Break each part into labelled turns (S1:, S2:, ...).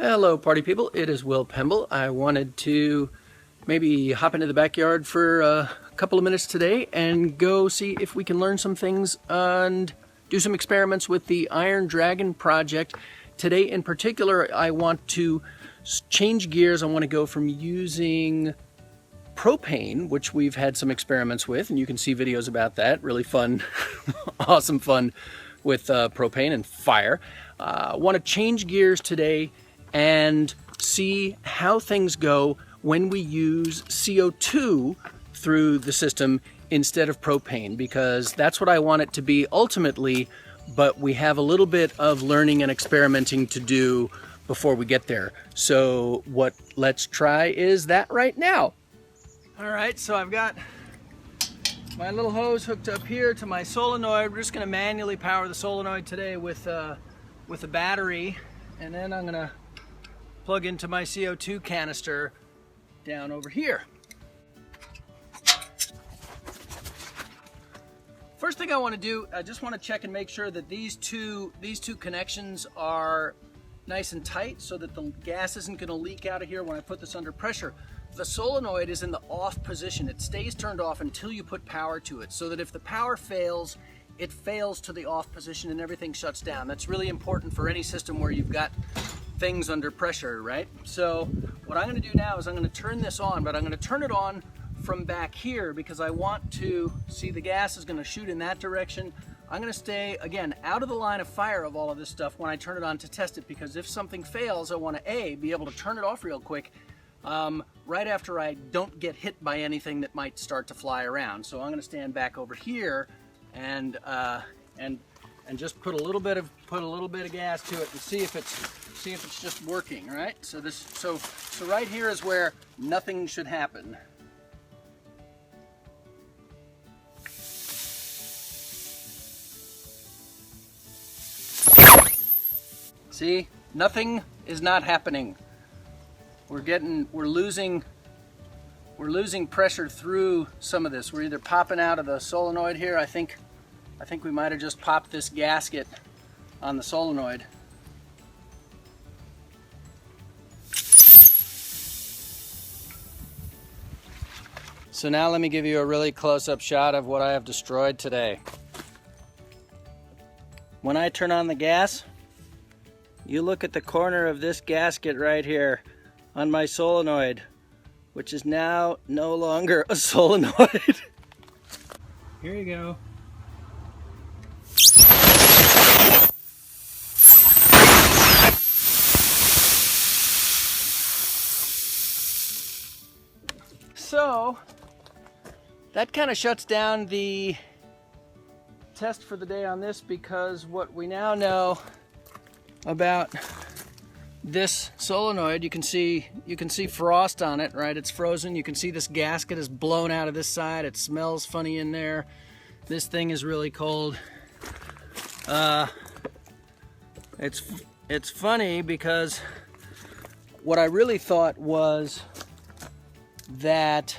S1: Hello party people, it is Will Pemble. I wanted to maybe hop into the backyard for a couple of minutes today and go see if we can learn some things and do some experiments with the Iron Dragon project. Today in particular, I want to change gears. I want to go from using propane, which we've had some experiments with, and you can see videos about that. Really fun, awesome fun with propane and fire. I want to change gears today and see how things go when we use CO2 through the system instead of propane, because that's what I want it to be ultimately, but we have a little bit of learning and experimenting to do before we get there. So what let's try is that right now. All right, so I've got my little hose hooked up here to my solenoid. We're just gonna manually power the solenoid today with a battery, and then I'm gonna plug into my CO2 canister down over here. First thing I want to do, I just want to check and make sure that these two connections are nice and tight so that the gas isn't going to leak out of here when I put this under pressure. The solenoid is in the off position. It stays turned off until you put power to it, so that if the power fails, it fails to the off position and everything shuts down. That's really important for any system where you've got things under pressure, right? So what I'm going to do now is I'm going to turn this on, but I'm going to turn it on from back here because I want to see the gas is going to shoot in that direction. I'm going to stay, again, out of the line of fire of all of this stuff when I turn it on to test it, because if something fails, I want to be able to turn it off real quick right after I don't get hit by anything that might start to fly around. So I'm going to stand back over here and just put a little bit of gas to it and see if it's just working, right? So right here is where nothing should happen. See, nothing is not happening. We're losing pressure through some of this. We're either popping out of the solenoid here. I think we might have just popped this gasket on the solenoid. So now let me give you a really close-up shot of what I have destroyed today. When I turn on the gas, you look at the corner of this gasket right here on my solenoid, which is now no longer a solenoid. Here you go. So that kind of shuts down the test for the day on this, because what we now know about this solenoid, you can see frost on it, right? It's frozen. You can see this gasket is blown out of this side. It smells funny in there. This thing is really cold. It's funny because what I really thought was that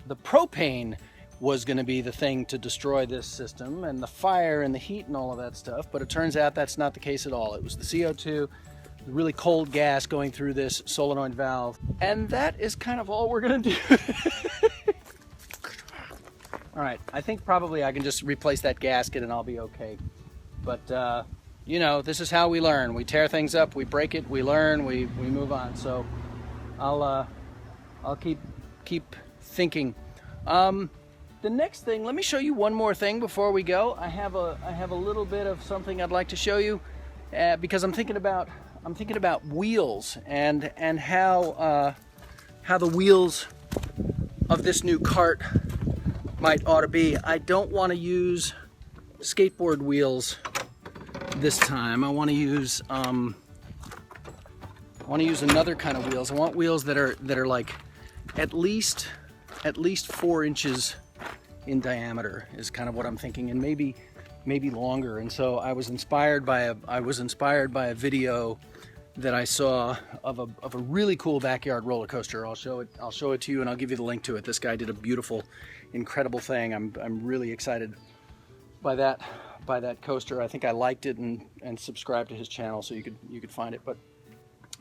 S1: the propane was going to be the thing to destroy this system, and the fire and the heat and all of that stuff, but it turns out that's not the case at all. It was the CO2, the really cold gas going through this solenoid valve, and that is kind of all we're going to do. All right, I think probably I can just replace that gasket and I'll be okay. But you know, this is how we learn. We tear things up, we break it, we learn, we move on. So I'll keep thinking. The next thing, let me show you one more thing before we go. I have a little bit of something I'd like to show you because I'm thinking about wheels and how the wheels of this new cart ought to be. I don't want to use skateboard wheels this time. I want to use another kind of wheels. I want wheels that are like at least 4 inches in diameter is kind of what I'm thinking, and maybe longer. And so I was inspired by a video that I saw of a really cool backyard roller coaster. I'll show it to you, and I'll give you the link to it. This guy did a beautiful, incredible thing. I'm really excited by that coaster. I think I liked it and subscribed to his channel so you could find it. But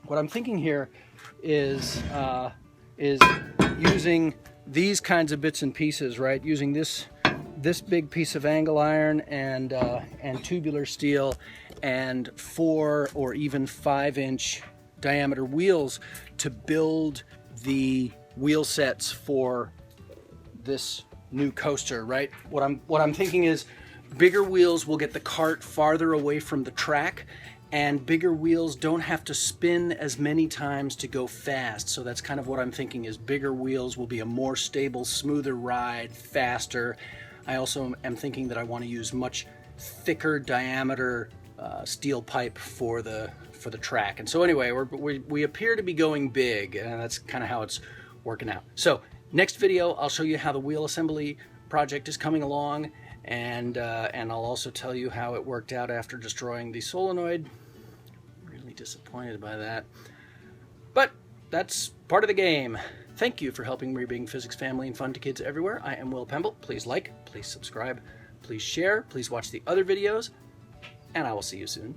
S1: What I'm thinking here is using these kinds of bits and pieces, right? Using this big piece of angle iron and tubular steel and 4 or even 5-inch diameter wheels to build the wheel sets for this new coaster, right? What I'm thinking is bigger wheels will get the cart farther away from the track, and bigger wheels don't have to spin as many times to go fast. So that's kind of what I'm thinking, is bigger wheels will be a more stable, smoother ride, faster. I also am thinking that I want to use much thicker diameter steel pipe for the track. And so anyway, we appear to be going big, and that's kind of how it's working out. So next video, I'll show you how the wheel assembly project is coming along, and I'll also tell you how it worked out after destroying the solenoid. Really disappointed by that, but that's part of the game. Thank you for helping bring physics family and fun to kids everywhere. I am Will Pemble. Please like, please subscribe, please share, please watch the other videos, and I will see you soon.